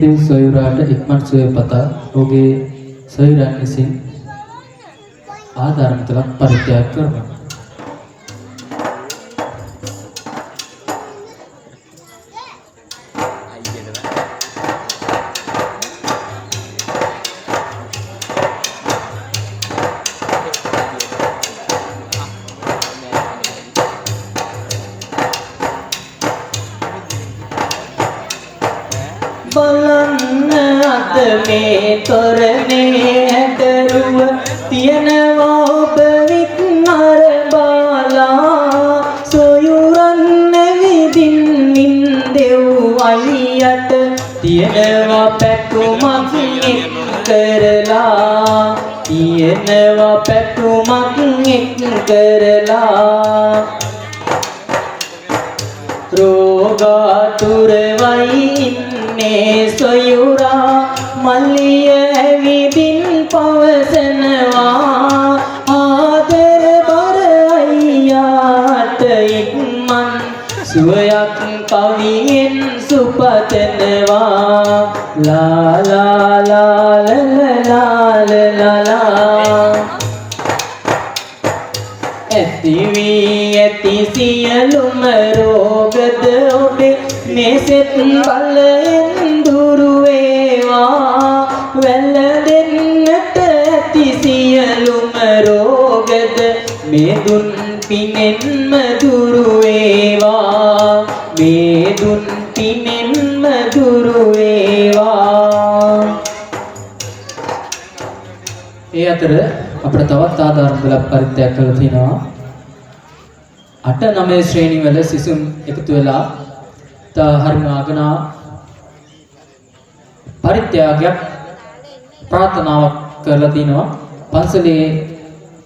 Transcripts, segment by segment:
සොයුරාට ඉක්මන් සොය පතා ඔහුගේ සොයුරන් විසින් ආධාරමතලක් පරිත්‍යාග කරනවා. බලන්න අද මේ තොරනේ ඇදරුව තියනවා ඔබ වින්නර බාලා සොයුරන් නැවිදින් නින්දෙව් අලියට තියනවා පැතුමක් එක් කරලා තියනවා පැතුමක් එක් කරලා රෝගාතුරවයි සොයුරා මල්ලිය ඇවිදින් පවසනවා ආදර බර අයියාට ඉක්මන් සුවයක් කවියෙන් සුපතනවා ලා ලා ලා ලා ලා ඇති වී ඇති සියලුම රෝගද ඔබේ මෙසෙත් බලයෙන් දුරු වේවා වැළඳෙන්නට ඇති සියලුම රෝගද මේ දුන් පිනෙන්ම දුරු වේවා මේ දුන් පිනෙන්ම දුරු වේවා. ඒ අතර අපිට තවත් ආධාරමතලක් පරිත්‍යාග කරලා තිනවා. 8-9 ශ්‍රේණි වල සිසුන් එකතු වෙලා හරිම අගනා පරිත්‍යාගයක් ප්‍රාර්ථනාවක් කරලා තිනවා. පන්සලේ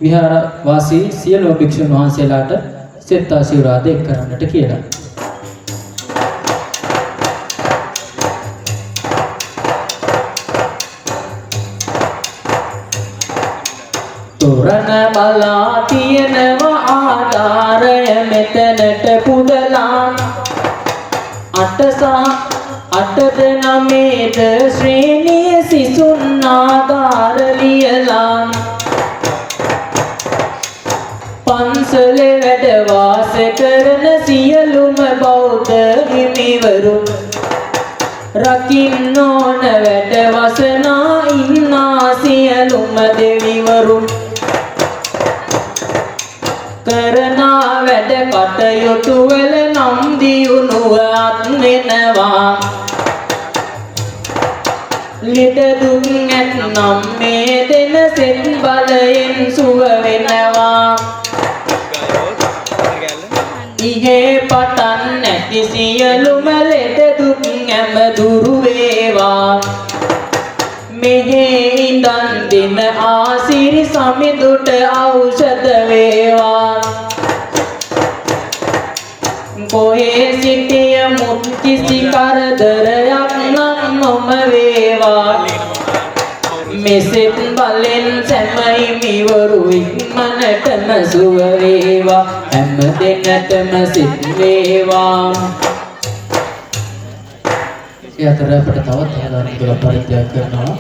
විහාර වාසී සියලු භික්ෂුන් වහන්සේලාට සෙත් ආශිර්වාද එක් කරන්නට කියලා. තොරණ බලා තියෙනවා ආධාරය මෙතනට පුදලා 8ද 9ද ශ්‍රේණිය සිසුන් ආධාර ලියලා පන්සලේ වැඩ වාස කරන සියලුම බෞද්ධ හිමිවරුන් රකින්න ඕන වැඩ වසනා ඉන්නා සියලුම දෙවිවරුන් කරනා වැඩ කටයුතු වල නම් දියුණුව අත් වෙනවා ලිට දුක් නැත්නම් මේ දෙන සෙත් බලයෙන් සුව වෙනවා ඉහේ පටන් නැති සියලුම ලෙඩ දුක් හැම දුරු වේවා මෙහි ඉඳන් දින ආසිරි සමිඳුට ඖෂධ වේවා කොහේ සිටිය මුත් කිසි කරදරයක් නම් නොම වේවා මෙසෙත් බලෙන් සැමයිමිවරු ඉක්මනටම සුව වේවා හැම දෙනටම සිත් වේවා. ඒ අතර අපිට තවත් ආධාරමතලක් පරිත්‍යාග කරනවා.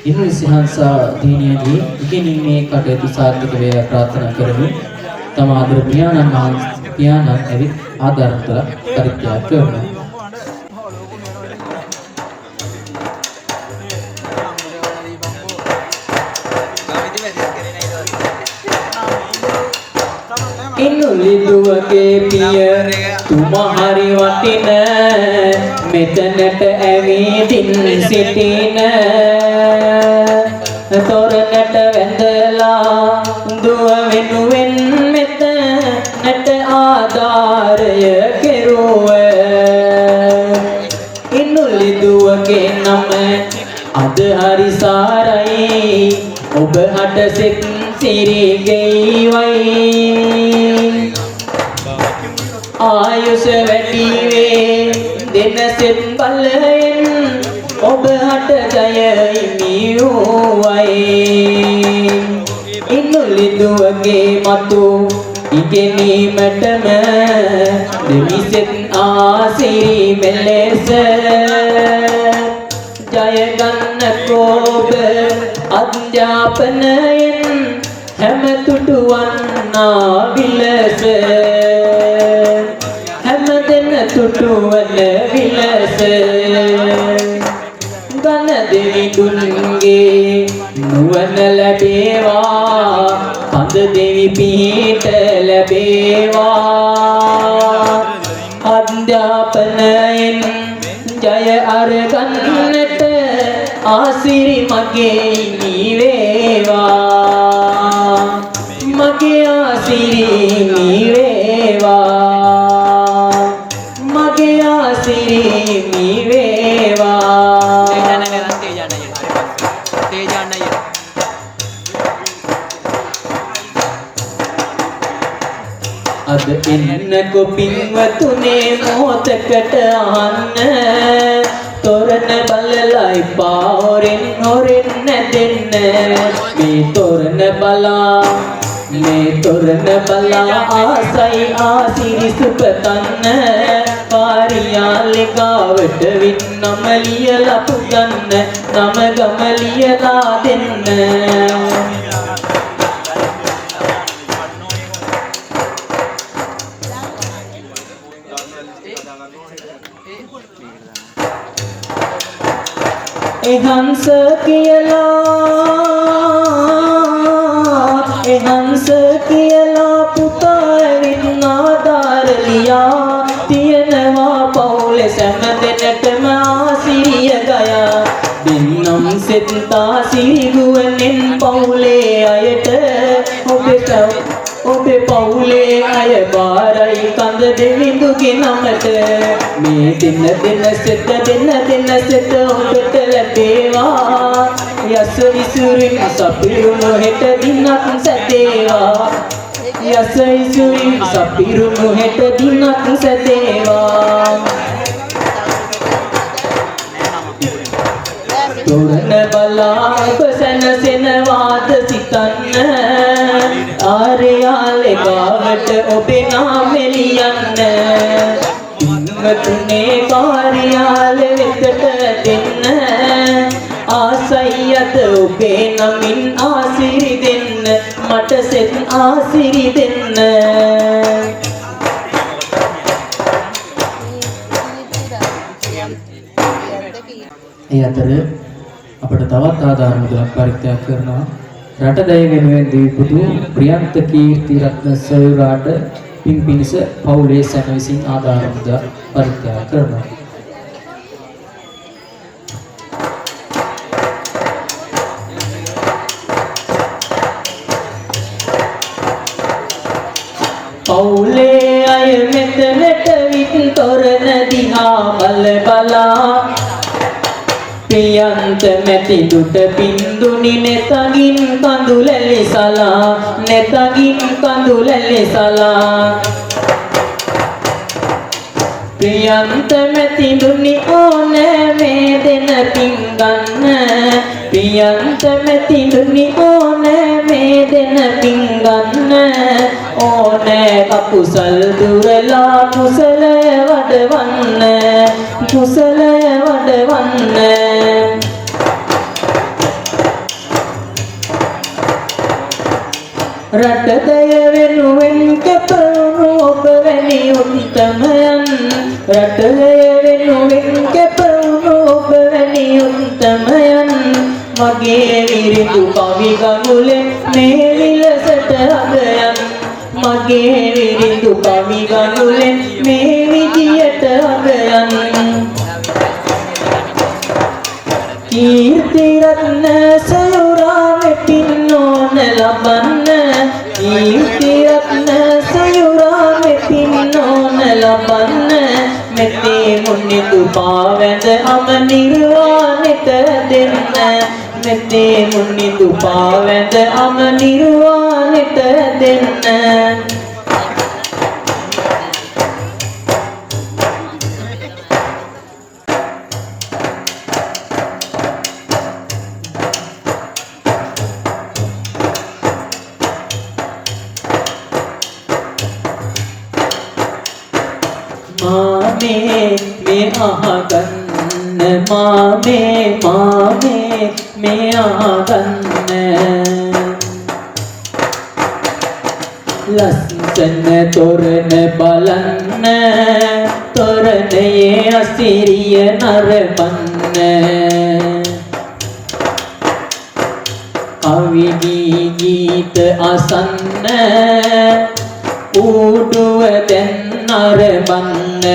ඉන්ද්‍ර සිංහන්සා දිනියේදී ඉගෙනීමේ කටයුතු සාර්ථක වේ ප්‍රාර්ථනා කරමි. තම ආදර පියාණන් ඇවිත් ආධාරමතලක් පරිත්‍යාග කරනවා. ඉන්නුලිදුවගේ පිය තුම හරි වටින මෙතනට ඇවිදින් සිටින තොරණට වැඳලා දුව වෙනුවෙන් මෙතනට ආධාරය කෙරුව ඉන්නුලිදුවගේ නම අද හරි සාරයි ඔබ හට සෙත් සිරිගෙයිවයි ආයුෂ වැඩි වේ දෙන සෙත් බලයෙන් ඔබ හට ජයයි මියුවයි ඉන්නුලිදුවගේ මතු ඉගෙනීමටම දෙවිසෙත් ආසිරි මෙලෙස ජය ගන්න කෝබ අධ්‍යාපනයෙන් හැම තුටුවන්නා විලස හැම දෙන තුටුවන විලස ගන දෙවිඳුන්ගේ නුවණ ලැබේවා කඳ දෙවි පිහිට ලැබේවා අධ්‍යාපනයෙන් ජය අරගන්නට ආසිරි මගේ නීවේවා මගේ ආසිරි නීවේවා මගේ ආසිරි නීවේවා අද එන්නකො පින්වතුනේ මොහොතකට අහන්න තොරණ බලලයි පාවරෙන් හොරෙන් නැදෙන්න මේ තොරණ බලා ආසයි ආසිරි සුපතන්න කාර්යාලේ ගාවට වින් නම ලියලා පුදන්න නම ගම ලියලා දෙන්න එහංස කියලා පුතා ඇවිත් ආදාරලියා තියනවා පවුලේ සෑම දෙනටම ආසිරිය ගයා දෙන්නම් සෙත්තා සිරිගුවනෙන් පවුලේ අයට ඔබේ පවුලේ අය බාරයි කඳ දෙවිඳුගේ නමට මේ දෙන සෙත ඔබට ලැබේවා යස විසුරින් සපිරුණු හෙට දිනක් සැදේවා යස විසුරින් සපිරුණු හෙට දිනක් සැදේවා තොරණ බලා ඔබ සැනසෙනවාද සිතන්න ආර්යාලේ ගාවට ඔබේ නාමෙ ලියන්න පින්වතුනේ කාර්යාලේ වෙතට දෙන්න ආසයි අද ඔබේ නමින් ආසිරි දෙන්න මට සෙත් ආසිරි දෙන්න ඒ අතර අපට තවත් ආධාර මුදලක් පරිත්‍යාග කරනවා රටදය වෙනුවෙන් දීපුතු ප්‍රියන්ත කීර්ති රත්න සොයුරාට පින් පිණිස පවුලේ සැම විසින් ආධාර මුදල් පරිත්‍යාග කරනවා පවුලේ අය මෙතනට විත් තොරණ දිහා බලා ප්‍රියන්ත මැති දුට පින්දුනි නෙතගින් කඳුලැලි සලා ප්‍රියන්ත මැති දුනි ඕනෑ මේ දෙන පින් ගන්න ප්‍රියන්ත මැති දුනි ඕනෑ මේ දෙන පින් ගන්න ඕනෑ අකුසල් දුරලා කුසල වඩවන්න රටදය වෙනුවෙන් කැපවුණු ඔබ වැනි උත්තමයන් රටදය වෙනුවෙන් කැපවුණු ඔබ වැනි උත්තමයන් මගේ විරිදු කවි ගඟුලෙන් මේ විලසට අගයන් මගේ විරිදු කවි ගඟුලෙන් මේ විදියට අගයන් කීර්ති රත්න සයුරා මෙපින් ඕන ලබන්න කීර්ති රත්න සයුරා මෙපින් ඕන ලබන්න මෙතේ මුනිදු පාවැඳ අම නිර්වාණෙට දෙන්න මෙතේ මුනිදු පාවැඳ අම නිර්වාණෙට දෙන්න ආගන්න මාමේ මේ ආගන්න ලස්සන තොරණ බලන්න තොරණයේ අසිරිය නරඹන්න කවි ගීත අසන්න ඌඩුව දැන් නරඹන්න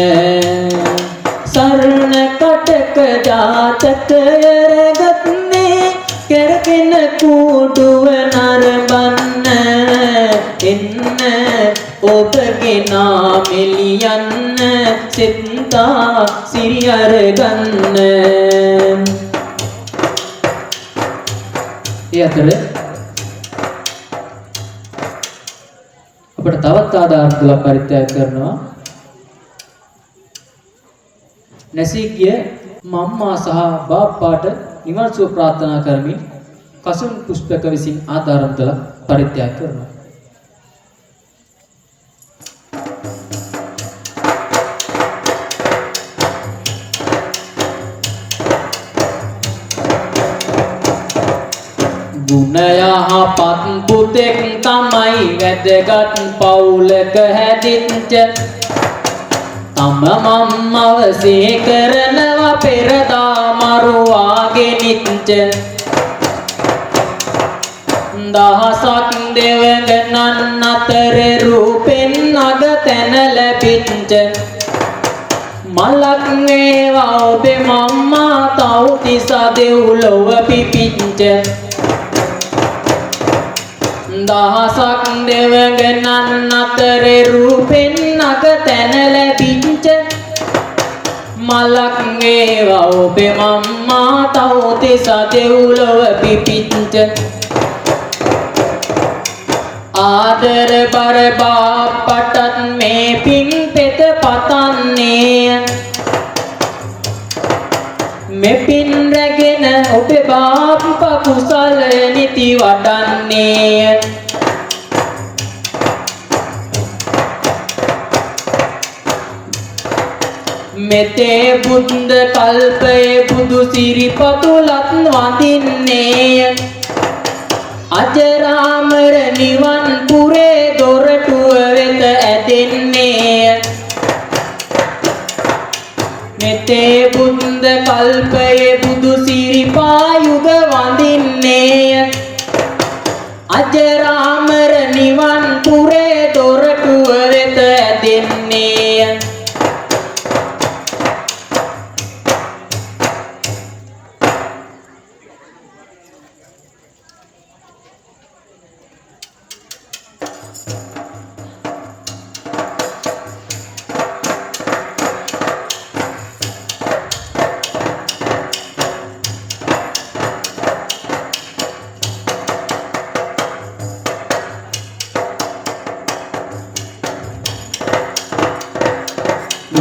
සරණ කටක ජාතක රැගත්නේ කෙරගෙන කුඩුව නරඹන්න එන්න ඔබගේ නාමෙලියන්න සෙත්තා සිරි අරගන්න ඒ අතර අපිට තවත් ආදාන තුනක් පරිත්‍යාග කරනවා නැසී ගිය මම්මා සහ බාප්පාට නිවන් සුව ප්‍රාර්ථනා කරමින් කසුන් පුෂ්පක විසින් ආදාන තුනක් පරිත්‍යාග කරනවා ගුණයහපත් පුතෙක් තමයි වැදගත් පවුලක හැදිච්ච තම මම්මව සිහි කරනවා පෙරදා මරුවාගේ නිච්ච දහසක් දෙවඟනන් අතර රූපෙන් අග තැන ලැබිච්ච මලක් වේවා ඔබේ මම්මා තව්තිසා දෙව්ලොව පිපිච්ච දහසක් දෙවඟනන් අතර රූපෙන් අග තැන ලැබිච්ච මලක් වේවා ඔබේ මම්මා තව්තිසා දෙව්ලොව පිපිච්ච ආදර බර බාප්පටත් මේ පින් පෙත පතන්නේ මෙපින් රැගෙන ඔබේ බාප්පා කුසල නිති වඩන්නේ මෙතේ බුද්ධ කල්පයේ බුදු සිරිපතුලත් වඳින්නේ අජරාමර නිවන් පුරේ දොරටුව වෙත ඇදෙන්නේ මෙතේ බුද්ධ කල්පයේ බුදු සිරිපා යුග වඳින්නේ අජරාමර නිවන් පුරේ දොරටුව වෙත ඇදෙන්නේ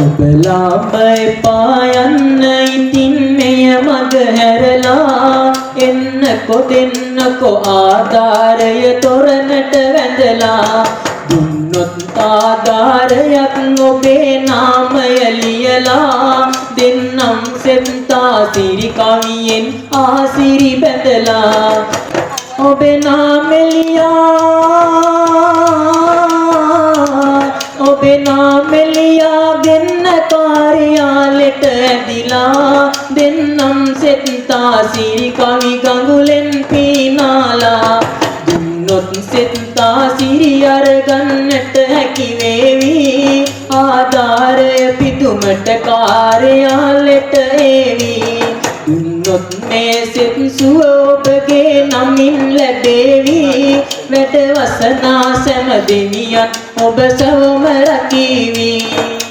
ඔබලාම එපා යන්න ඉතින් මෙය මග හැරලා එන්නකො ආධාරය තොරණට වැඳලා දුන්නොත් ආධාරයක් ඔබේ නාමය ලියලා දෙන්නම් සෙත්තා සිරි කවියෙන් ආසිරි බැඳලා ඔබේ නාමෙලියා දෙන්න කාර්යාලෙට ඇදිලා දෙන්නම් සෙත්තා සිරි කවි ගඟුලෙන් පීනාලා දුන්නොත් සෙත්තා සිරි අරගන්නට හැකි වේවි ආධාරය පිදුමට කාර්යාලෙට ඒවි දුන්නොත් මේ සෙත් සුව ඔබගේ නමින් ලැබේවි වැඩ වසනා සෑම දෙවියන් ඔබ සවම රකීවි